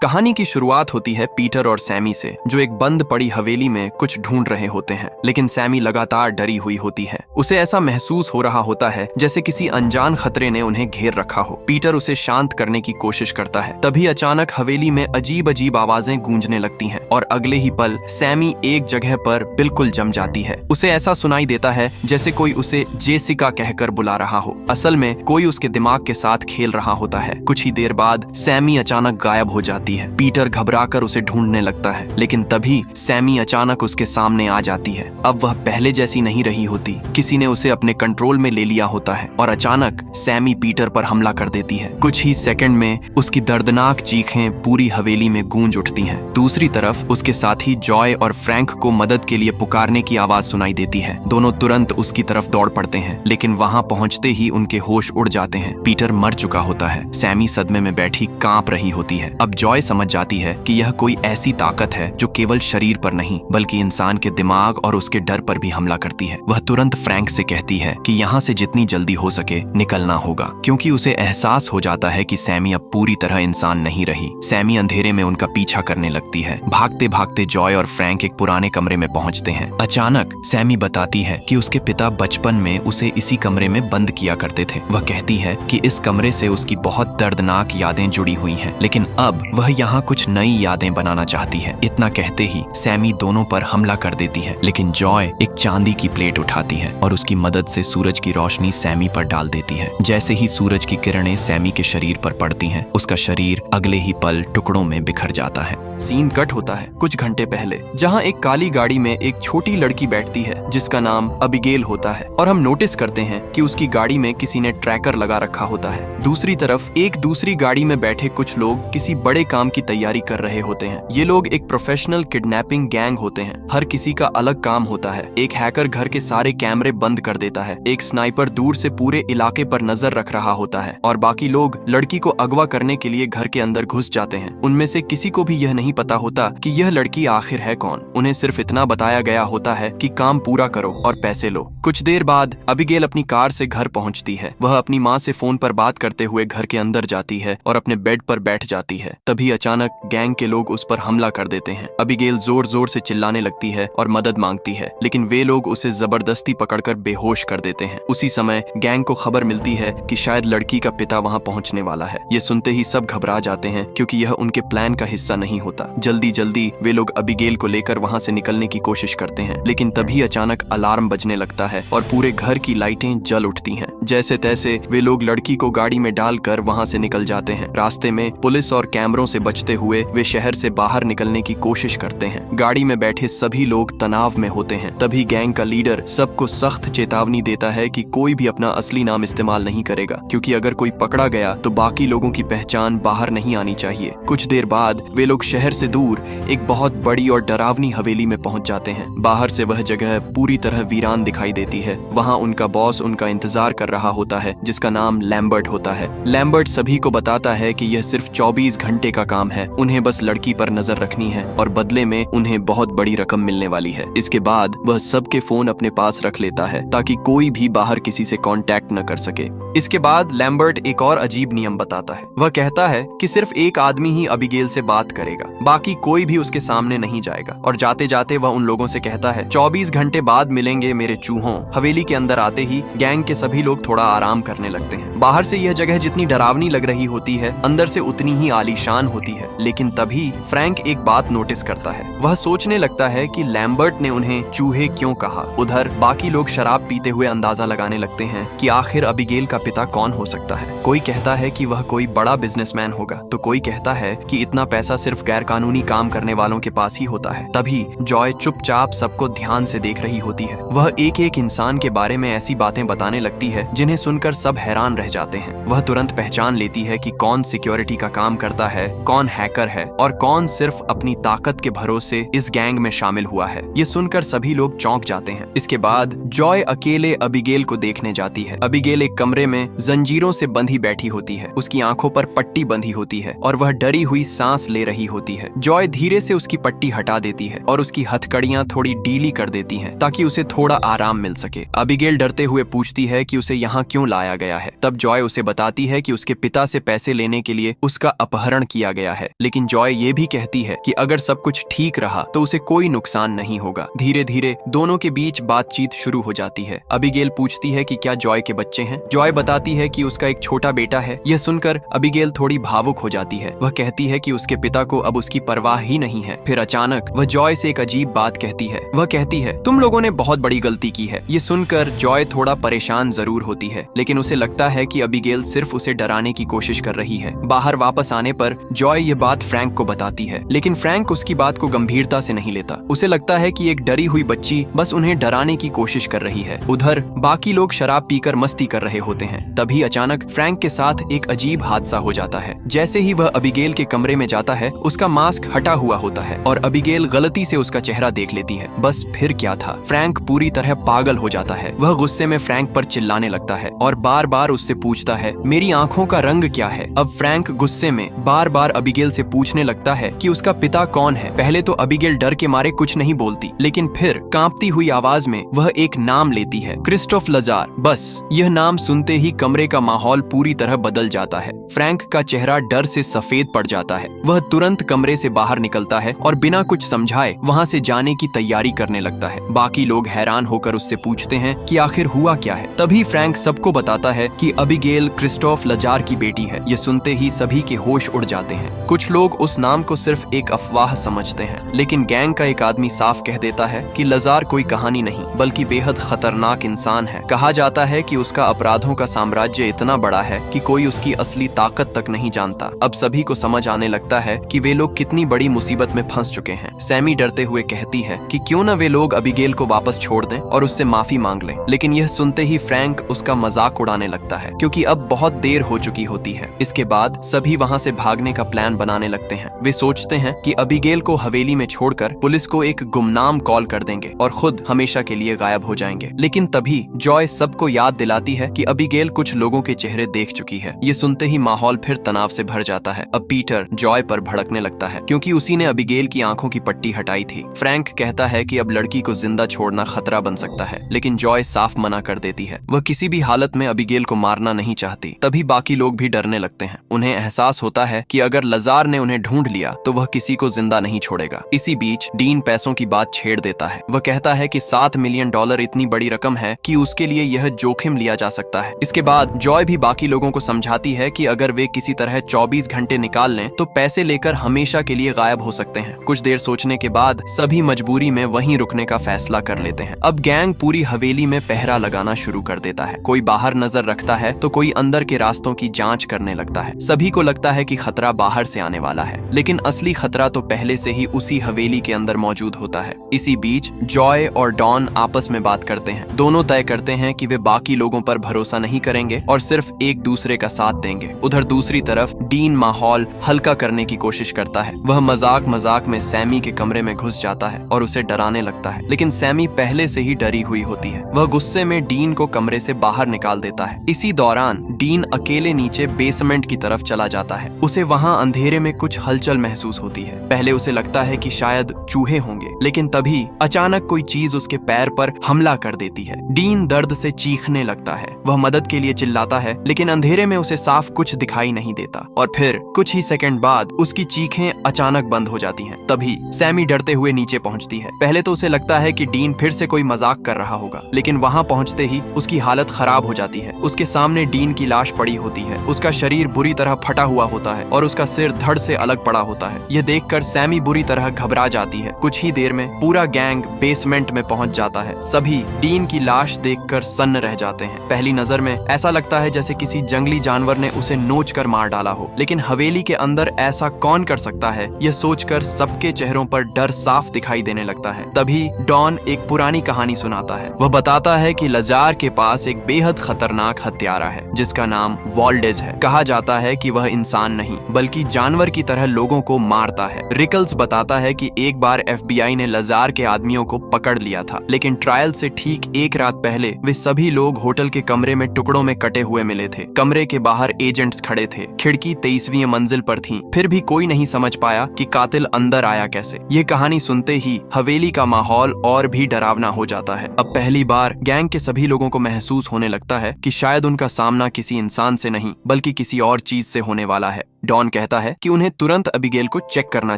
कहानी की शुरुआत होती है पीटर और सैमी से, जो एक बंद पड़ी हवेली में कुछ ढूंढ रहे होते हैं। लेकिन सैमी लगातार डरी हुई होती है। उसे ऐसा महसूस हो रहा होता है जैसे किसी अनजान खतरे ने उन्हें घेर रखा हो। पीटर उसे शांत करने की कोशिश करता है। तभी अचानक हवेली में अजीब अजीब आवाजें गूंजने लगती हैं और अगले ही पल सैमी एक जगह पर बिल्कुल जम जाती है। उसे ऐसा सुनाई देता है जैसे कोई उसे जेसिका कहकर बुला रहा हो। असल में कोई उसके दिमाग के साथ खेल रहा होता है। कुछ ही देर बाद सैमी अचानक गायब हो जाती है। पीटर घबराकर उसे ढूंढने लगता है, लेकिन तभी सैमी अचानक उसके सामने आ जाती है। अब वह पहले जैसी नहीं रही होती। किसी ने उसे अपने कंट्रोल में ले लिया होता है और अचानक सैमी पीटर पर हमला कर देती है। कुछ ही सेकंड में उसकी दर्दनाक चीखें पूरी हवेली में गूंज उठती हैं। दूसरी तरफ उसके साथी जॉय और फ्रैंक को मदद के लिए पुकारने की आवाज सुनाई देती है। दोनों तुरंत उसकी तरफ दौड़ पड़ते हैं, लेकिन वहां पहुंचते ही उनके होश उड़ जाते हैं। पीटर मर चुका होता है। सैमी सदमे में बैठी कांप रही होती है। अब जॉय समझ जाती है कि यह कोई ऐसी ताकत है जो केवल शरीर पर नहीं बल्कि इंसान के दिमाग और उसके डर पर भी हमला करती है। वह तुरंत फ्रैंक से कहती है कि यहाँ से जितनी जल्दी हो सके निकलना होगा, क्योंकि उसे एहसास हो जाता है कि सैमी अब पूरी तरह इंसान नहीं रही। सैमी अंधेरे में उनका पीछा करने लगती है। भागते भागते जॉय और फ्रैंक एक पुराने कमरे में पहुंचते हैं। अचानक सैमी बताती है कि उसके पिता बचपन में उसे इसी कमरे में बंद किया करते थे। वह कहती है कि इस कमरे से उसकी बहुत दर्दनाक यादें जुड़ी हुई हैं, लेकिन अब वह यहाँ कुछ नई यादें बनाना चाहती है। इतना कहते ही सैमी दोनों पर हमला कर देती है, लेकिन जॉय एक चांदी की प्लेट उठाती है और उसकी मदद से सूरज की रोशनी सैमी पर डाल देती है। जैसे ही सूरज की किरणें सैमी के शरीर पर पड़ती हैं, उसका शरीर अगले ही पल टुकड़ों में बिखर जाता है। सीन कट होता है कुछ घंटे पहले, जहां एक काली गाड़ी में एक छोटी लड़की बैठती है जिसका नाम अबिगेल होता है, और हम नोटिस करते हैं कि उसकी गाड़ी में किसी ने ट्रैकर लगा रखा होता है। दूसरी तरफ एक दूसरी गाड़ी में बैठे कुछ लोग किसी बड़े काम की तैयारी कर रहे होते हैं। ये लोग एक प्रोफेशनल किडनैपिंग गैंग होते हैं। हर किसी का अलग काम होता है। एक हैकर घर के सारे कैमरे बंद कर देता है, एक स्नाइपर दूर से पूरे इलाके पर नजर रख रहा होता है, और बाकी लोग लड़की को अगवा करने के लिए घर के अंदर घुस जाते हैं। उनमें से किसी को भी यह नहीं पता होता कि यह लड़की आखिर है कौन। उन्हें सिर्फ इतना बताया गया होता है कि काम पूरा करो और पैसे लो। कुछ देर बाद अबिगेल अपनी कार से घर पहुंचती है। वह अपनी माँ से फोन पर बात करते हुए घर के अंदर जाती है और अपने बेड पर बैठ जाती है। तभी अचानक गैंग के लोग उस पर हमला कर देते हैं। अबिगेल जोर जोर से चिल्लाने लगती है और मदद मांगती है, लेकिन वे लोग उसे जबरदस्ती पकड़कर बेहोश कर देते हैं। उसी समय गैंग को खबर मिलती है कि शायद लड़की का पिता वहां पहुंचने वाला है। ये सुनते ही सब घबरा जाते हैं, क्योंकि यह उनके प्लान का हिस्सा नहीं होता। जल्दी जल्दी वे लोग अबिगेल को लेकर वहां से निकलने की कोशिश करते हैं, लेकिन तभी अचानक अलार्म बजने लगता है और पूरे घर की लाइटें जल उठती हैं। जैसे तैसे वे लोग लड़की को गाड़ी में डालकर वहां से निकल जाते हैं। रास्ते में पुलिस और कैमरों से बचते हुए वे शहर से बाहर निकलने की कोशिश करते हैं। गाड़ी में बैठे सभी लोग तनाव में होते हैं। तभी गैंग का लीडर सबको सख्त चेतावनी देता है कि कोई भी अपना असली नाम इस्तेमाल नहीं करेगा, क्योंकि अगर कोई पकड़ा गया तो बाकी लोगों की पहचान बाहर नहीं आनी चाहिए। कुछ देर बाद वे लोग शहर से दूर एक बहुत बड़ी और डरावनी हवेली में पहुंच जाते हैं। बाहर से वह जगह पूरी तरह वीरान दिखाई देती है। वहां उनका बॉस उनका इंतजार कर रहा होता है, जिसका नाम लैम्बर्ट होता है। लैम्बर्ट सभी को बताता है कि यह सिर्फ 24 घंटे का काम है। उन्हें बस लड़की पर नजर रखनी है और बदले में उन्हें बहुत बड़ी रकम मिलने वाली है। इसके बाद वह सबके फोन अपने पास रख लेता है ताकि कोई भी बाहर किसी से कांटेक्ट न कर सके। इसके बाद लैम्बर्ट एक और अजीब नियम बताता है। वह कहता है कि सिर्फ एक आदमी ही अबिगेल से बात करेगा, बाकी कोई भी उसके सामने नहीं जाएगा। और जाते जाते वह उन लोगों से कहता है, 24 घंटे बाद मिलेंगे मेरे चूहों। हवेली के अंदर आते ही गैंग के सभी लोग थोड़ा आराम करने लगते हैं। बाहर से यह जगह जितनी डरावनी लग रही होती है, अंदर से उतनी ही आलीशान होती है। लेकिन तभी फ्रैंक एक बात नोटिस करता है। वह सोचने लगता है कि लैम्बर्ट ने उन्हें चूहे क्यों कहा। उधर बाकी लोग शराब पीते हुए अंदाजा लगाने लगते हैं कि आखिर अबिगेल का पिता कौन हो सकता है। कोई कहता है कि वह कोई बड़ा बिजनेसमैन होगा, तो कोई कहता है कि इतना पैसा सिर्फ गैर कानूनी काम करने वालों के पास ही होता है। तभी जॉय चुपचाप सबको ध्यान से देख रही होती है। वह एक एक इंसान के बारे में ऐसी बातें बताने लगती है जिन्हें सुनकर सब हैरान रह जाते हैं। वह तुरंत पहचान लेती है कि कौन सिक्योरिटी का काम करता है, कौन हैकर है और कौन सिर्फ अपनी ताकत के भरोसे इस गैंग में शामिल हुआ है। ये सुनकर सभी लोग चौंक जाते हैं। इसके बाद जॉय अकेले अबिगेल को देखने जाती है। अबिगेल एक कमरे में जंजीरों से बंधी बैठी होती है। उसकी आंखों पर पट्टी बंधी होती है और वह डरी हुई सांस ले रही होती है। जॉय धीरे से उसकी पट्टी हटा देती है और उसकी हथकड़ियां थोड़ी ढीली कर देती हैं ताकि उसे थोड़ा आराम मिल सके। अबिगेल डरते हुए पूछती है कि उसे यहाँ क्यों लाया गया है। तब जॉय उसे बताती है कि उसके पिता से पैसे लेने के लिए उसका अपहरण किया गया है। लेकिन जॉय ये भी कहती है कि अगर सब कुछ ठीक रहा तो उसे कोई नुकसान नहीं होगा। धीरे धीरे दोनों के बीच बातचीत शुरू हो जाती है। अबीगेल पूछती है कि क्या जॉय के बच्चे हैं। जॉय बताती है कि उसका एक छोटा बेटा है। यह सुनकर अबीगेल थोड़ी भावुक हो जाती है। वह कहती है कि उसके पिता को अब उसकी परवाह ही नहीं है। फिर अचानक वह जॉय से एक अजीब बात कहती है। वह कहती है, तुम लोगों ने बहुत बड़ी गलती की है। ये सुनकर जॉय थोड़ा परेशान जरूर होती है, लेकिन उसे लगता है कि अबीगेल सिर्फ उसे डराने की कोशिश कर रही है। बाहर वापस आने पर जॉय ये बात फ्रैंक को बताती है, लेकिन फ्रैंक उसकी बात को गंभीरता से नहीं लेता। उसे लगता है कि एक डरी हुई बच्ची बस उन्हें डराने की कोशिश कर रही है। उधर बाकी लोग शराब पीकर मस्ती कर रहे होते हैं। तभी अचानक फ्रैंक के साथ एक अजीब हादसा हो जाता है। जैसे ही वह अबीगेल के कमरे में जाता है, उसका मास्क हटा हुआ होता है और अबीगेल गलती से उसका चेहरा देख लेती है। बस फिर क्या था, फ्रैंक पूरी तरह पागल हो जाता है। वह गुस्से में फ्रैंक पर चिल्लाने लगता है और बार बार उससे पूछता है, मेरी आंखों का रंग क्या है। अब फ्रैंक गुस्से में बार बार अबीगेल से पूछने लगता है कि उसका पिता कौन है। पहले तो अबीगेल डर के मारे कुछ नहीं बोलती, लेकिन फिर कांपती हुई आवाज में वह एक नाम लेती है, क्रिस्टोफ लजार। बस यह नाम सुनते ही कमरे का माहौल पूरी तरह बदल जाता है। फ्रैंक का चेहरा डर से सफेद पड़ जाता है। वह तुरंत कमरे से बाहर निकलता है और बिना कुछ समझाए वहां से जाने की तैयारी करने लगता है। बाकी लोग हैरान होकर उससे पूछते हैं कि आखिर हुआ क्या है। तभी फ्रैंक सबको बताता है कि अबीगेल क्रिस्टोफ लजार की बेटी है। ये सुनते ही सभी के होश उड़ जाते हैं। कुछ लोग उस नाम को सिर्फ एक अफवाह समझते हैं, लेकिन गैंग का एक आदमी साफ कह देता है कि लजार कोई कहानी नहीं बल्कि बेहद खतरनाक इंसान है। कहा जाता है कि उसका अपराधों का साम्राज्य इतना बड़ा है कि कोई उसकी असली ताकत तक नहीं जानता। अब सभी को समझ आने लगता है कि वे लोग कितनी बड़ी मुसीबत में फंस चुके हैं। सैमी डरते हुए कहती है कि क्यों न वे लोग अबीगेल को वापस छोड़ दें और उससे माफी मांग लें। लेकिन यह सुनते ही फ्रैंक उसका मजाक उड़ाने लगता है, क्योंकि अब बहुत देर हो चुकी होती है। इसके बाद सभी वहां से भागने का प्लान बनाने लगते हैं। वे सोचते हैं कि अबीगेल को हवेली में छोड़कर पुलिस को एक गुमनाम कॉल कर देंगे और खुद हमेशा के लिए गायब हो जाएंगे। लेकिन तभी जॉय सबको याद दिलाती है कि अबीगेल कुछ लोगों के चेहरे देख चुकी है। ये सुनते ही माहौल फिर तनाव से भर जाता है। अब पीटर जॉय पर भड़कने लगता है, क्योंकि उसी ने अबीगेल की आंखों की पट्टी हटाई थी। फ्रैंक कहता है कि अब लड़की को जिंदा छोड़ना खतरा बन सकता है, लेकिन जॉय साफ मना कर देती है। वह किसी भी हालत में अबीगेल को मारना नहीं चाहती। तभी बाकी लोग भी डरने लगते हैं। उन्हें एहसास होता है कि अगर लजार ने उन्हें ढूंढ लिया तो वह किसी को जिंदा नहीं छोड़ेगा। इसी बीच डीन पैसों की बात छेड़ देता है। वह कहता है कि $7 मिलियन इतनी बड़ी रकम है कि उसके लिए यह जोखिम लिया जा सकता है। इसके बाद जॉय भी बाकी लोगों को समझाती है कि अगर वे किसी तरह 24 घंटे निकाल लें तो पैसे लेकर हमेशा के लिए गायब हो सकते हैं। कुछ देर सोचने के बाद सभी मजबूरी में वहीं रुकने का फैसला कर लेते हैं। अब गैंग पूरी हवेली में पहरा लगाना शुरू कर देता है। कोई बाहर नजर रखता है तो कोई अंदर के रास्तों की जांच करने लगता है। सभी को लगता है कि खतरा बाहर से आने वाला है, लेकिन असली खतरा तो पहले से ही उसी हवेली के अंदर मौजूद होता है। इसी बीच जॉय और डॉन आपस में बात करते हैं। दोनों तय करते हैं कि वे बाकी लोगों पर भरोसा नहीं करेंगे और सिर्फ एक दूसरे का साथ देंगे। उधर दूसरी तरफ डीन माहौल हल्का करने की कोशिश करता है। वह मजाक मजाक में सैमी के कमरे में घुस जाता है और उसे डराने लगता है, लेकिन सैमी पहले से ही डरी हुई होती है। वह गुस्से में डीन को कमरे से बाहर निकाल देता है। इसी दौरान डीन अकेले नीचे बेसमेंट की तरफ चला जाता है। उसे वहां अंधेरे में कुछ हलचल महसूस होती है। पहले उसे लगता है कि शायद चूहे होंगे, लेकिन तभी अचानक कोई चीज उसके पैर पर हमला कर देती है। डीन दर्द से चीखने लगता है। वह मदद के लिए चिल्लाता है, लेकिन अंधेरे में उसे साफ कुछ दिखाई नहीं देता और फिर कुछ ही सेकंड बाद उसकी चीखें अचानक बंद हो जाती हैं। तभी सैमी डरते हुए नीचे पहुंचती है। पहले तो उसे लगता है कि डीन फिर से कोई मजाक कर रहा होगा, लेकिन वहां पहुंचते ही उसकी हालत खराब हो जाती है। उसके सामने डीन की लाश पड़ी होती है। उसका शरीर बुरी तरह फटा हुआ होता है और उसका सिर धड़ से अलग पड़ा होता है। यह देखकर सैमी बुरी तरह घबरा जाती है। कुछ ही देर में पूरा गैंग बेसमेंट में पहुंच जाता है। सभी डीन की लाश देखकर सन्न रह जाते हैं। पहली नजर में ऐसा लगता है जैसे किसी जंगली जानवर ने उसे नोच कर मार डाला हो, लेकिन हवेली के अंदर ऐसा कौन कर सकता है, यह सोचकर सबके चेहरों पर डर साफ दिखाई देने लगता है। तभी डॉन एक पुरानी कहानी सुनाता है। वह बताता है कि लजार के पास एक बेहद खतरनाक हत्यारा है जिसका नाम वॉल्डेज है। कहा जाता है कि वह इंसान नहीं बल्कि जानवर की तरह लोगों को मारता है। रिकल्स बताता है कि एक बार FBI ने लजार के आदमियों को पकड़ लिया था, लेकिन ट्रायल से ठीक एक रात पहले वे सभी लोग होटल के कमरे में टुकड़ों में कटे हुए मिले थे। कमरे के बाहर एजेंट्स खड़े थे। खिड़की 23वीं मंजिल पर थी। फिर भी कोई नहीं समझ पाया कि कातिल अंदर आया कैसे। ये कहानी सुनते ही हवेली का माहौल और भी डरावना हो जाता है। अब पहली बार गैंग के सभी लोगों को महसूस होने लगता है कि शायद उनका सामना किसी इंसान से नहीं बल्कि किसी और चीज से होने वाला है। डॉन कहता कहता है कि उन्हें तुरंत अबिगेल को चेक करना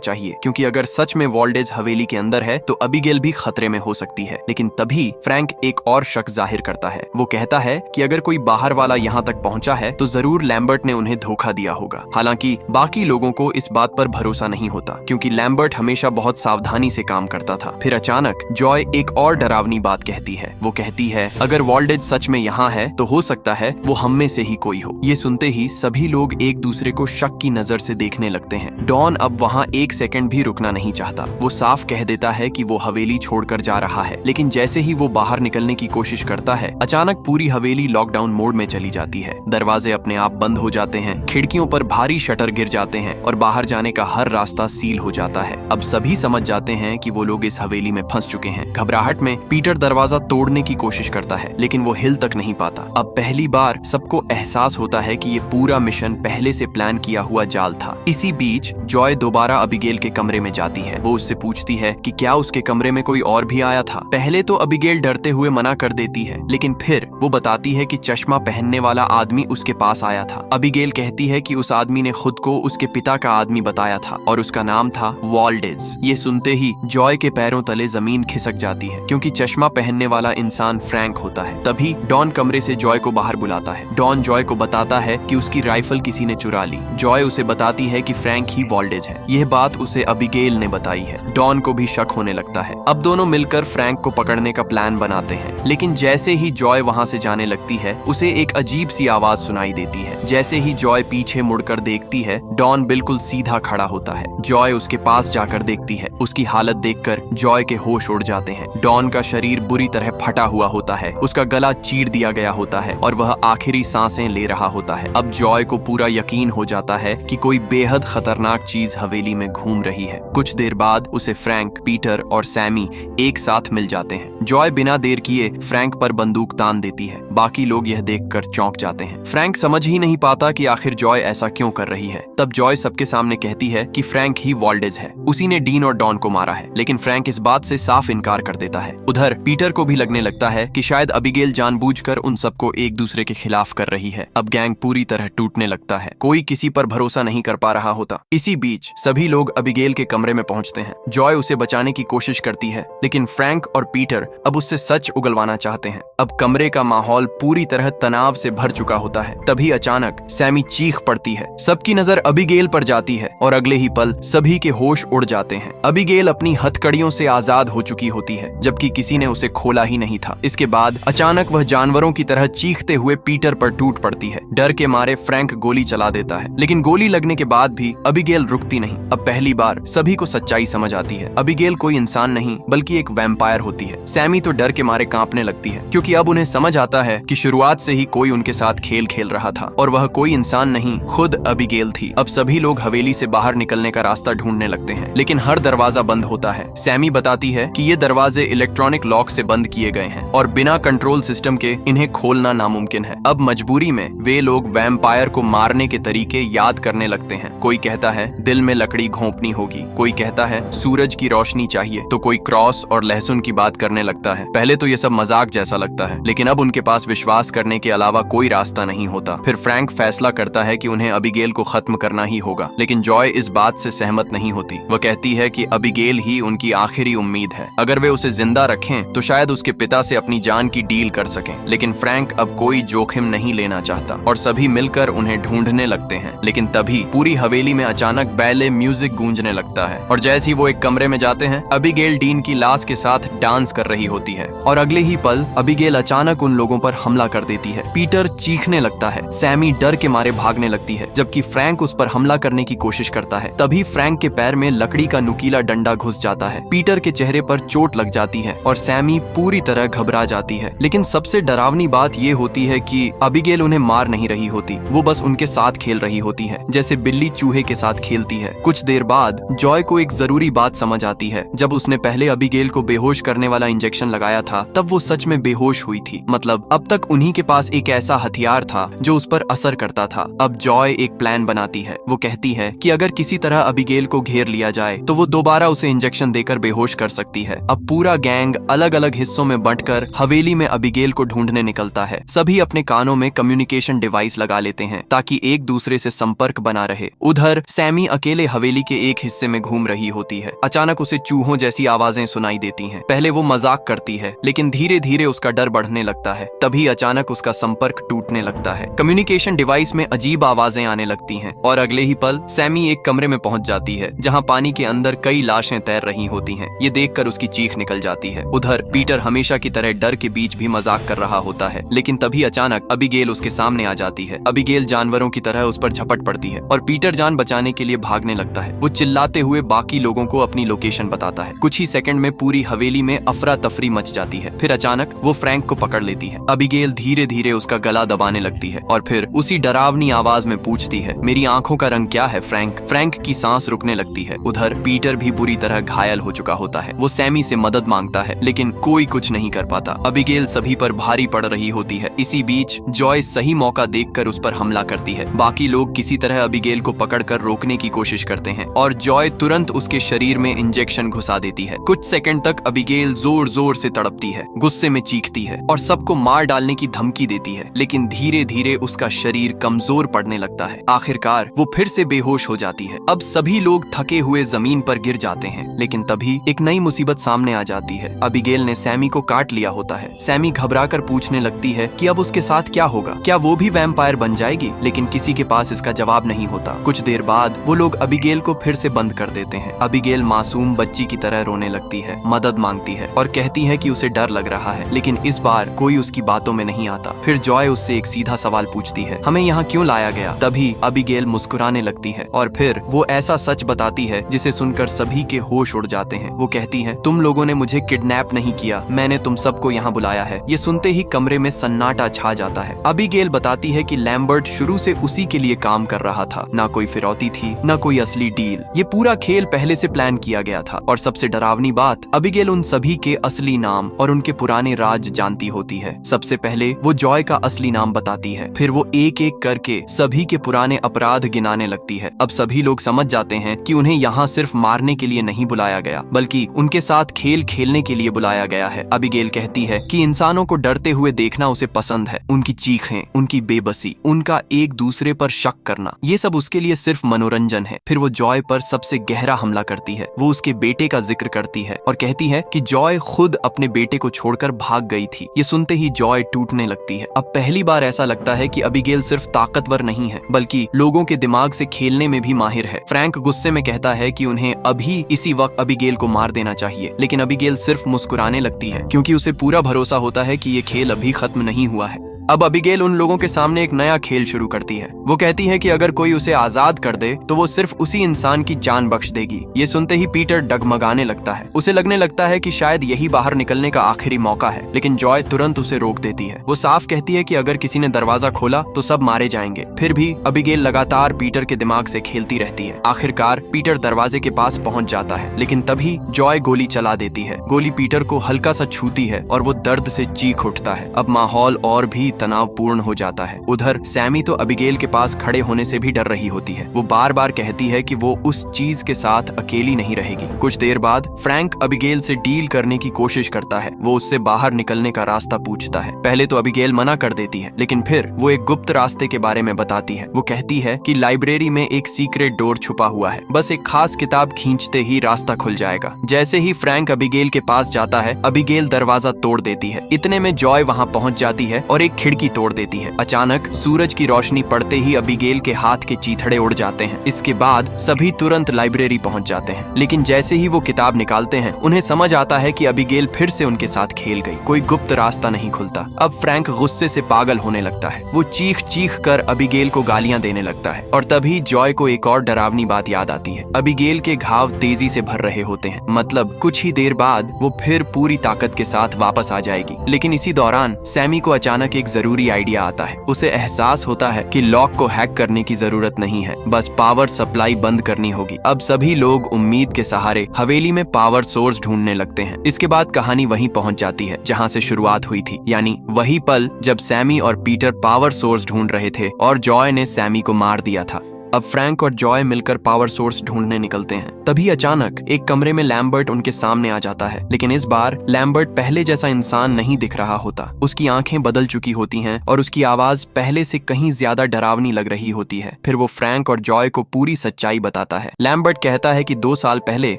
चाहिए, क्योंकि अगर सच में वॉल्डेज हवेली के अंदर है तो अबिगेल भी खतरे में हो सकती है। लेकिन तभी फ्रैंक एक और शक जाहिर करता है। वो कहता है कि अगर कोई बाहर वाला यहाँ तक पहुंचा है तो जरूर लैम्बर्ट ने उन्हें धोखा दिया होगा। हालांकि बाकी लोगों को इस बात पर भरोसा नहीं होता, क्योंकि लैम्बर्ट हमेशा बहुत सावधानी से काम करता था। फिर अचानक जॉय एक और डरावनी बात कहती है। वो कहती है, अगर वॉल्डेज सच में यहाँ है तो हो सकता है वो हम में से ही कोई हो। ये सुनते ही सभी लोग एक दूसरे को शक की नजर से देखने लगते हैं। डॉन अब वहाँ एक सेकंड भी रुकना नहीं चाहता। वो साफ कह देता है कि वो हवेली छोड़कर जा रहा है, लेकिन जैसे ही वो बाहर निकलने की कोशिश करता है, अचानक पूरी हवेली लॉकडाउन मोड में चली जाती है। दरवाजे अपने आप बंद हो जाते हैं, खिड़कियों पर भारी शटर गिर जाते हैं और बाहर जाने का हर रास्ता सील हो जाता है। अब सभी समझ जाते हैं कि वो लोग इस हवेली में फंस चुके हैं। घबराहट में पीटर दरवाजा तोड़ने की कोशिश करता है, लेकिन वो हिल तक नहीं पाता। अब पहली बार सबको एहसास होता है कि ये पूरा मिशन पहले से प्लान किया हुआ जाल था। इसी बीच जॉय दोबारा अबिगेल के कमरे में जाती है। वो उससे पूछती है कि क्या उसके कमरे में कोई और भी आया था। पहले तो अबिगेल डरते हुए मना कर देती है, लेकिन फिर वो बताती है कि चश्मा पहनने वाला आदमी उसके पास आया था। अबिगेल कहती है कि उस आदमी ने खुद को उसके पिता का आदमी बताया था और उसका नाम था वॉल्डेज। ये सुनते ही जॉय के पैरों तले जमीन खिसक जाती है, क्योंकि चश्मा पहनने वाला इंसान फ्रैंक होता है। तभी डॉन कमरे से जॉय को बाहर बुलाता है। डॉन जॉय को बताता है कि उसकी राइफल किसी ने चुरा ली। जॉय उसे बताती है कि फ्रैंक ही वॉल्डेज है। यह बात उसे अबिगेल ने बताई है। डॉन को भी शक होने लगता है। अब दोनों मिलकर फ्रैंक को पकड़ने का प्लान बनाते हैं, लेकिन जैसे ही जॉय वहां से जाने लगती है, उसे एक अजीब सी आवाज सुनाई देती है। जैसे ही जॉय पीछे मुड़कर देखती है, डॉन बिल्कुल सीधा खड़ा होता है। जॉय उसके पास जाकर देखती है। उसकी हालत देखकर जॉय के होश उड़ जाते हैं। डॉन का शरीर बुरी तरह फटा हुआ होता है, उसका गला चीर दिया गया होता है और वह आखिरी सांसें ले रहा होता है। अब जॉय को पूरा यकीन हो जाता है कि कोई बेहद खतरनाक चीज हवेली में घूम रही है। कुछ देर बाद उसे फ्रैंक, पीटर और सैमी एक साथ मिल जाते हैं। जॉय बिना देर किए फ्रैंक पर बंदूक तान देती है। बाकी लोग यह देखकर चौंक जाते हैं। फ्रैंक समझ ही नहीं पाता कि आखिर जॉय ऐसा क्यों कर रही है। तब जॉय सबके सामने कहती है कि फ्रैंक ही वॉल्डेज है, उसी ने डीन और डॉन को मारा है। लेकिन फ्रैंक इस बात से साफ इनकार कर देता है। उधर पीटर को भी लगने लगता है कि शायद अबिगेल जानबूझकर उन सबको एक दूसरे के खिलाफ कर रही है। अब गैंग पूरी तरह टूटने लगता है। कोई किसी पर भरोसा नहीं कर पा रहा होता। इसी बीच सभी लोग अबिगेल के कमरे में पहुंचते हैं। जॉय उसे बचाने की कोशिश करती है, लेकिन फ्रैंक और पीटर अब उससे सच उगलवाना चाहते हैं। अब कमरे का माहौल पूरी तरह तनाव से भर चुका होता है। तभी अचानक सैमी चीख पड़ती है। सबकी नजर अबिगेल पर जाती है और अगले ही पल सभी के होश उड़ जाते हैं। अबिगेल अपनी हथकड़ियों से आजाद हो चुकी होती है, जबकि किसी ने उसे खोला ही नहीं था। इसके बाद अचानक वह जानवरों की तरह चीखते हुए पीटर पर टूट पड़ती है। डर के मारे फ्रैंक गोली चला देता है, लेकिन गोली लगने के बाद भी अबिगेल रुकती नहीं। अब पहली बार सभी को सच्चाई समझ आती है। अबिगेल कोई इंसान नहीं बल्कि एक वैम्पायर होती है। सैमी तो डर के मारे कांपने लगती है, क्योंकि अब उन्हें समझ आता है कि शुरुआत से ही कोई उनके साथ खेल खेल रहा था और वह कोई इंसान नहीं, खुद अबिगेल थी। अब सभी लोग हवेली से बाहर निकलने का रास्ता ढूंढने लगते हैं, लेकिन हर दरवाजा बंद होता है। सैमी बताती है कि ये दरवाजे इलेक्ट्रॉनिक लॉक से बंद किए गए हैं और बिना कंट्रोल सिस्टम के इन्हें खोलना नामुमकिन है। अब मजबूरी में वे लोग वैम्पायर को मारने के तरीके याद करने लगते हैं। कोई कहता है दिल में लकड़ी घोंपनी होगी, कोई कहता है सूरज की रोशनी चाहिए, तो कोई क्रॉस और लहसुन की बात करने लगता है। पहले तो ये सब मजाक जैसा लगता है, लेकिन अब उनके पास विश्वास करने के अलावा कोई रास्ता नहीं होता। फिर फ्रैंक फैसला करता है कि उन्हें अबिगेल को खत्म करना ही होगा, लेकिन जॉय इस बात से सहमत नहीं होती। वह कहती है कि अबिगेल ही उनकी आखिरी उम्मीद है। अगर वे उसे जिंदा रखें तो शायद उसके पिता से अपनी जान की डील कर सकें। लेकिन फ्रैंक अब कोई जोखिम नहीं लेना चाहता और सभी मिलकर उन्हें ढूंढने लगते हैं। लेकिन तभी पूरी हवेली में अचानक बैले म्यूजिक गूंजने लगता है और जैसे ही वो एक कमरे में जाते हैं, अबिगेल डीन की लाश के साथ डांस कर रही होती है और अगले ही पल अबिगेल अचानक उन लोगों पर हमला कर देती है। पीटर चीखने लगता है, सैमी डर के मारे भागने लगती है, जबकि फ्रैंक उस पर हमला करने की कोशिश करता है। तभी फ्रैंक के पैर में लकड़ी का नुकीला डंडा घुस जाता है। पीटर के चेहरे पर चोट लग जाती है और सैमी पूरी तरह घबरा जाती है। लेकिन सबसे डरावनी बात ये होती है कि अबिगेल उन्हें मार नहीं रही होती, वो बस उनके साथ खेल रही होती है, जैसे बिल्ली चूहे के साथ खेलती है। कुछ देर बाद जॉय को एक जरूरी बात समझ आती है। जब उसने पहले अबिगेल को बेहोश करने वाला इंजेक्शन लगाया था, तब वो सच में बेहोश हुई थी। मतलब अब तक उन्हीं के पास एक ऐसा हथियार था जो उस पर असर करता था। अब जॉय एक प्लान बनाती है। वो कहती है कि अगर किसी तरह अबिगेल को घेर लिया जाए तो वो दोबारा उसे इंजेक्शन देकर बेहोश कर सकती है। अब पूरा गैंग अलग अलग हिस्सों में बंटकर हवेली में अबिगेल को ढूंढने निकलता है। सभी अपने कानों में कम्युनिकेशन डिवाइस लगा लेते हैं ताकि एक दूसरे से संपर्क बने बना रहे। उधर सैमी अकेले हवेली के एक हिस्से में घूम रही होती है। अचानक उसे चूहों जैसी आवाजें सुनाई देती हैं। पहले वो मजाक करती है, लेकिन धीरे धीरे उसका डर बढ़ने लगता है। तभी अचानक उसका संपर्क टूटने लगता है। कम्युनिकेशन डिवाइस में अजीब आवाजें आने लगती हैं और अगले ही पल सैमी एक कमरे में पहुंच जाती है जहां पानी के अंदर कई लाशें तैर रही होती हैं। ये देखकर उसकी चीख निकल जाती है। उधर पीटर हमेशा की तरह डर के बीच भी मजाक कर रहा होता है, लेकिन तभी अचानक अबीगेल उसके सामने आ जाती है। अबीगेल जानवरों की तरह उस पर झपट पड़ती है और पीटर जान बचाने के लिए भागने लगता है। वो चिल्लाते हुए बाकी लोगों को अपनी लोकेशन बताता है। कुछ ही सेकंड में पूरी हवेली में अफरा तफरी मच जाती है। फिर अचानक वो फ्रैंक को पकड़ लेती है। अबीगेल धीरे धीरे उसका गला दबाने लगती है और फिर उसी डरावनी आवाज में पूछती है, मेरी आंखों का रंग क्या है फ्रैंक? फ्रैंक की सांस रुकने लगती है। उधर पीटर भी बुरी तरह घायल हो चुका होता है। वो सैमी से मदद मांगता है, लेकिन कोई कुछ नहीं कर पाता। अबीगेल सभी पर भारी पड़ रही होती है। इसी बीच जॉय सही मौका देखकर उस पर हमला करती है। बाकी लोग किसी तरह अबीगेल को पकड़कर रोकने की कोशिश करते हैं और जॉय तुरंत उसके शरीर में इंजेक्शन घुसा देती है। कुछ सेकंड तक अबीगेल जोर जोर से तड़पती है, गुस्से में चीखती है और सबको मार डालने की धमकी देती है, लेकिन धीरे धीरे उसका शरीर कमजोर पड़ने लगता है। आखिरकार वो फिर से बेहोश हो जाती है। अब सभी लोग थके हुए जमीन पर गिर जाते हैं, लेकिन तभी एक नई मुसीबत सामने आ जाती है। अबीगेल ने सैमी को काट लिया होता है। सैमी घबराकर पूछने लगती है कि अब उसके साथ क्या होगा, क्या वो भी वैम्पायर बन जाएगी? लेकिन किसी के पास इसका जवाब नहीं होता। कुछ देर बाद वो लोग अबीगेल को फिर से बंद कर देते हैं। अबीगेल मासूम बच्ची की तरह रोने लगती है, मदद मांगती है और कहती है कि उसे डर लग रहा है, लेकिन इस बार कोई उसकी बातों में नहीं आता। फिर जॉय उससे एक सीधा सवाल पूछती है, हमें यहाँ क्यों लाया गया? तभी अबीगेल मुस्कुराने लगती है और फिर वो ऐसा सच बताती है जिसे सुनकर सभी के होश उड़ जाते हैं। वो कहती है, तुम लोगों ने मुझे किडनैप नहीं किया, मैंने तुम सबको यहाँ बुलाया है। ये सुनते ही कमरे में सन्नाटा छा जाता है। अबीगेल बताती है कि लैम्बर्ट शुरू से उसी के लिए काम कर रहा था। ना कोई फिरौती थी, ना कोई असली डील। ये पूरा खेल पहले से प्लान किया गया था। और सबसे डरावनी बात, अबीगेल उन सभी के असली नाम और उनके पुराने राज जानती होती है। सबसे पहले वो जॉय का असली नाम बताती है, फिर वो एक एक करके सभी के पुराने अपराध गिनाने लगती है। अब सभी लोग समझ जाते हैं कि उन्हें यहाँ सिर्फ मारने के लिए नहीं बुलाया गया, बल्कि उनके साथ खेल खेलने के लिए बुलाया गया है। अबीगेल कहती है कि इंसानों को डरते हुए देखना उसे पसंद है। उनकी चीखें, उनकी बेबसी, उनका एक दूसरे पर शक करना, ये सब उसके लिए सिर्फ मनोरंजन है। फिर वो जॉय पर सबसे गहरा हमला करती है। वो उसके बेटे का जिक्र करती है और कहती है कि जॉय खुद अपने बेटे को छोड़कर भाग गई थी। ये सुनते ही जॉय टूटने लगती है। अब पहली बार ऐसा लगता है कि अबीगेल सिर्फ ताकतवर नहीं है, बल्कि लोगों के दिमाग से खेलने में भी माहिर है। फ्रैंक गुस्से में कहता है कि उन्हें अभी इसी वक्त अबीगेल को मार देना चाहिए, लेकिन अबीगेल सिर्फ मुस्कुराने लगती है, क्योंकि उसे पूरा भरोसा होता है कि ये खेल अभी खत्म नहीं हुआ है। अब अबीगेल उन लोगों के सामने एक नया खेल शुरू करती है। वो कहती है कि अगर कोई उसे आजाद कर दे तो वो सिर्फ उसी इंसान की जान बख्श देगी। ये सुनते ही पीटर डगमगाने लगता है। उसे लगने लगता है कि शायद यही बाहर निकलने का आखिरी मौका है, लेकिन जॉय तुरंत उसे रोक देती है। वो साफ कहती है कि अगर किसी ने दरवाजा खोला तो सब मारे जाएंगे। फिर भी अबीगेल लगातार पीटर के दिमाग से खेलती रहती है। आखिरकार पीटर दरवाजे के पास पहुंच जाता है, लेकिन तभी जॉय गोली चला देती है। गोली पीटर को हल्का सा छूती है और वो दर्द से चीख उठता है। अब माहौल और भी तनावपूर्ण हो जाता है। उधर सैमी तो अबीगेल के पास खड़े होने से भी डर रही होती है। वो बार बार कहती है कि वो उस चीज के साथ अकेली नहीं रहेगी। कुछ देर बाद फ्रैंक अबीगेल से डील करने की कोशिश करता है। वो उससे बाहर निकलने का रास्ता पूछता है। पहले तो अबीगेल मना कर देती है, लेकिन फिर वो एक गुप्त रास्ते के बारे में बताती है। वो कहती है कि लाइब्रेरी में एक सीक्रेट डोर छुपा हुआ है, बस एक खास किताब खींचते ही रास्ता खुल जाएगा। जैसे ही फ्रैंक अबीगेल के पास जाता है, अबीगेल दरवाजा तोड़ देती है। इतने में जॉय वहाँ पहुँच जाती है और एक खिड़की तोड़ देती है। अचानक सूरज की रोशनी पड़ते ही अबीगेल के हाथ के चीथड़े उड़ जाते हैं। इसके बाद सभी तुरंत लाइब्रेरी पहुंच जाते हैं, लेकिन जैसे ही वो किताब निकालते हैं, उन्हें समझ आता है कि अबीगेल फिर से उनके साथ खेल गई। कोई गुप्त रास्ता नहीं खुलता। अब फ्रैंक गुस्से से पागल होने लगता है। वो चीख चीख कर अबीगेल को गालियां देने लगता है और तभी जॉय को एक और डरावनी बात याद आती है। अबीगेल के घाव तेजी से भर रहे होते हैं, मतलब कुछ ही देर बाद वो फिर पूरी ताकत के साथ वापस आ जाएगी। लेकिन इसी दौरान सैमी को अचानक एक जरूरी आइडिया आता है। उसे एहसास होता है कि लॉक को हैक करने की जरूरत नहीं है, बस पावर सप्लाई बंद करनी होगी। अब सभी लोग उम्मीद के सहारे हवेली में पावर सोर्स ढूंढने लगते हैं। इसके बाद कहानी वहीं पहुंच जाती है जहां से शुरुआत हुई थी, यानी वही पल जब सैमी और पीटर पावर सोर्स ढूंढ रहे थे और जॉय ने सैमी को मार दिया था। अब फ्रैंक और जॉय मिलकर पावर सोर्स ढूंढने निकलते हैं। तभी अचानक एक कमरे में लैम्बर्ट उनके सामने आ जाता है, लेकिन इस बार लैम्बर्ट पहले जैसा इंसान नहीं दिख रहा होता। उसकी आंखें बदल चुकी होती हैं और उसकी आवाज पहले से कहीं ज्यादा डरावनी लग रही होती है। फिर वो फ्रैंक और जॉय को पूरी सच्चाई बताता है। लैम्बर्ट कहता है कि 2 साल पहले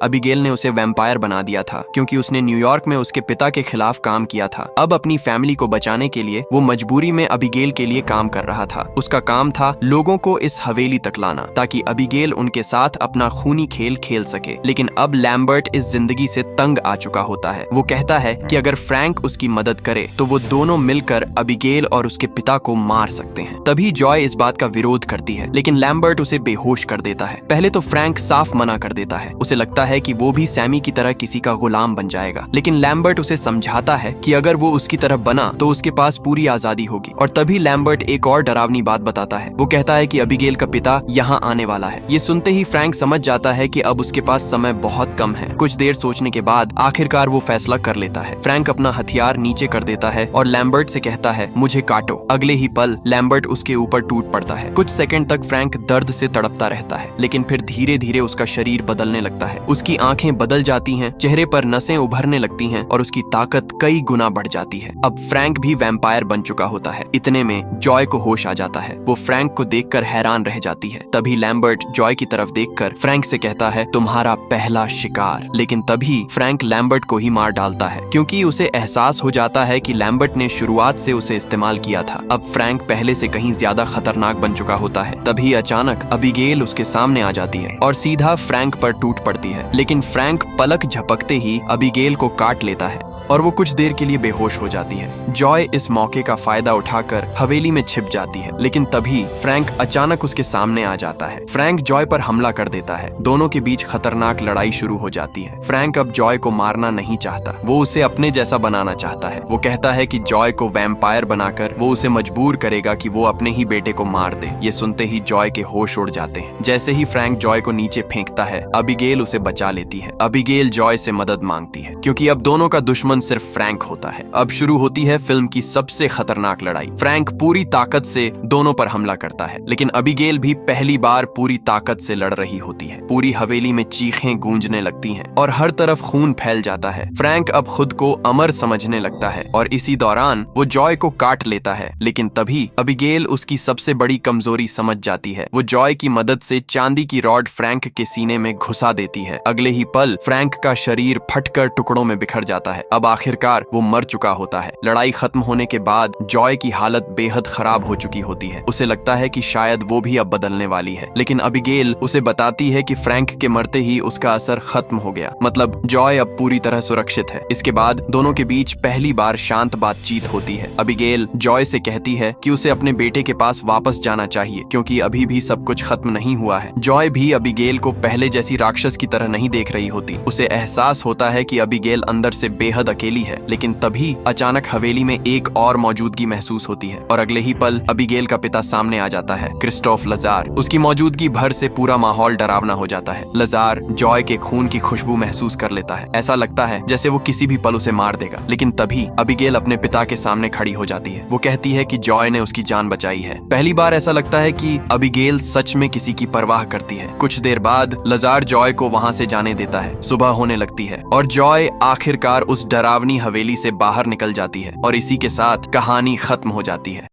अबीगेल ने उसे वैम्पायर बना दिया था क्योंकि उसने न्यूयॉर्क में उसके पिता के खिलाफ काम किया था। अब अपनी फैमिली को बचाने के लिए वो मजबूरी में अबीगेल के लिए काम कर रहा था। उसका काम था लोगों को इस हवेली तक लाना ताकि अबीगेल उनके साथ अपना खूनी खेल खेल सके। लेकिन अब लैम्बर्ट इस जिंदगी से तंग आ चुका होता है। वो कहता है कि अगर फ्रैंक उसकी मदद करे तो वो दोनों मिलकर अबीगेल और उसके पिता को मार सकते हैं। तभी जॉय इस बात का विरोध करती है, लेकिन लैम्बर्ट उसे बेहोश कर देता है। पहले तो फ्रैंक साफ मना कर देता है। उसे लगता है कि वो भी सैमी की तरह किसी का गुलाम बन जाएगा, लेकिन लैम्बर्ट उसे समझाता है कि अगर वो उसकी तरह बना तो उसके पास पूरी आजादी होगी। और तभी लैम्बर्ट एक और डरावनी बात बताता है। वो कहता है कि अबीगेल का पिता यहाँ आने वाला है। ये सुनते ही फ्रैंक समझ जाता है कि अब उसके पास समय बहुत कम है। कुछ देर सोचने के बाद आखिरकार वो फैसला कर लेता है। फ्रैंक अपना हथियार नीचे कर देता है और लैम्बर्ट से कहता है, मुझे काटो। अगले ही पल लैम्बर्ट उसके ऊपर टूट पड़ता है। कुछ सेकंड तक फ्रैंक दर्द से तड़पता रहता है, लेकिन फिर धीरे धीरे उसका शरीर बदलने लगता है। उसकी आंखें बदल जाती हैं, चेहरे पर नसें उभरने लगती हैं और उसकी ताकत कई गुना बढ़ जाती है। अब फ्रैंक भी वैम्पायर बन चुका होता है। इतने में जॉय को होश आ जाता है। वो फ्रैंक को देखकर हैरान रह जाती है। तभी लैम्बर्ट जॉय की तरफ देखकर फ्रैंक से कहता है, तुम्हारा पहला शिकार। लेकिन तभी फ्रैंक लैम्बर्ट को ही मार डालता है क्योंकि उसे एहसास हो जाता है कि लैम्बर्ट ने शुरुआत से उसे इस्तेमाल किया था। अब फ्रैंक पहले से कहीं ज्यादा खतरनाक बन चुका होता है। तभी अचानक अबीगेल उसके सामने आ जाती है और सीधा फ्रैंक पर टूट पड़ती है, लेकिन फ्रैंक पलक झपकते ही अबीगेल को काट लेता है और वो कुछ देर के लिए बेहोश हो जाती है। जॉय इस मौके का फायदा उठाकर हवेली में छिप जाती है, लेकिन तभी फ्रैंक अचानक उसके सामने आ जाता है। फ्रैंक जॉय पर हमला कर देता है। दोनों के बीच खतरनाक लड़ाई शुरू हो जाती है। फ्रैंक अब जॉय को मारना नहीं चाहता, वो उसे अपने जैसा बनाना चाहता है। वो कहता है कि जॉय को वैम्पायर बनाकर वो उसे मजबूर करेगा कि वो अपने ही बेटे को मार दे। ये सुनते ही जॉय के होश उड़ जाते हैं। जैसे ही फ्रैंक जॉय को नीचे फेंकता है, अबीगेल उसे बचा लेती है। अबीगेल जॉय से मदद मांगती है क्योंकि अब दोनों का दुश्मन सिर्फ फ्रैंक होता है। अब शुरू होती है फिल्म की सबसे खतरनाक लड़ाई। फ्रैंक पूरी ताकत से दोनों पर हमला करता है, लेकिन अबीगेल भी पहली बार पूरी ताकत से लड़ रही होती है। पूरी हवेली में चीखें गूंजने लगती हैं और हर तरफ खून फैल जाता है। फ्रैंक अब खुद को अमर समझने लगता है और इसी दौरान वो जॉय को काट लेता है, लेकिन तभी अबीगेल उसकी सबसे बड़ी कमजोरी समझ जाती है। वो जॉय की मदद से चांदी की रॉड फ्रैंक के सीने में घुसा देती है। अगले ही पल फ्रैंक का शरीर फटकर टुकड़ों में बिखर जाता है। अब आखिरकार वो मर चुका होता है। लड़ाई खत्म होने के बाद जॉय की हालत बेहद खराब हो चुकी होती है। उसे लगता है कि शायद वो भी अब बदलने वाली है, लेकिन अबीगेल उसे बताती है कि फ्रैंक के मरते ही उसका असर खत्म हो गया। मतलब जॉय अब पूरी तरह सुरक्षित है। इसके बाद दोनों के बीच पहली बार शांत बातचीत होती है। अबीगेल जॉय से कहती है कि उसे अपने बेटे के पास वापस जाना चाहिए क्योंकि अभी भी सब कुछ खत्म नहीं हुआ है। जॉय भी अबीगेल को पहले जैसी राक्षस की तरह नहीं देख रही होती। उसे एहसास होता है कि अबीगेल अंदर से बेहद अकेली है, लेकिन तभी अचानक हवेली में एक और मौजूदगी महसूस होती है और अगले ही पल अबीगेल का पिता सामने आ जाता है, क्रिस्टोफ लजार। उसकी मौजूदगी भर से पूरा माहौल डरावना हो जाता है। लजार जॉय के खून की खुशबू महसूस कर लेता है। ऐसा लगता है जैसे वो किसी भी पल उसे मार देगा, लेकिन तभी अबीगेल अपने पिता के सामने खड़ी हो जाती है। वो कहती है कि जॉय ने उसकी जान बचाई है। पहली बार ऐसा लगता है कि अबीगेल सच में किसी की परवाह करती है। कुछ देर बाद लजार जॉय को वहां से जाने देता है। सुबह होने लगती है और जॉय आखिरकार उस डरावनी हवेली से बाहर निकल जाती है और इसी के साथ कहानी खत्म हो जाती है।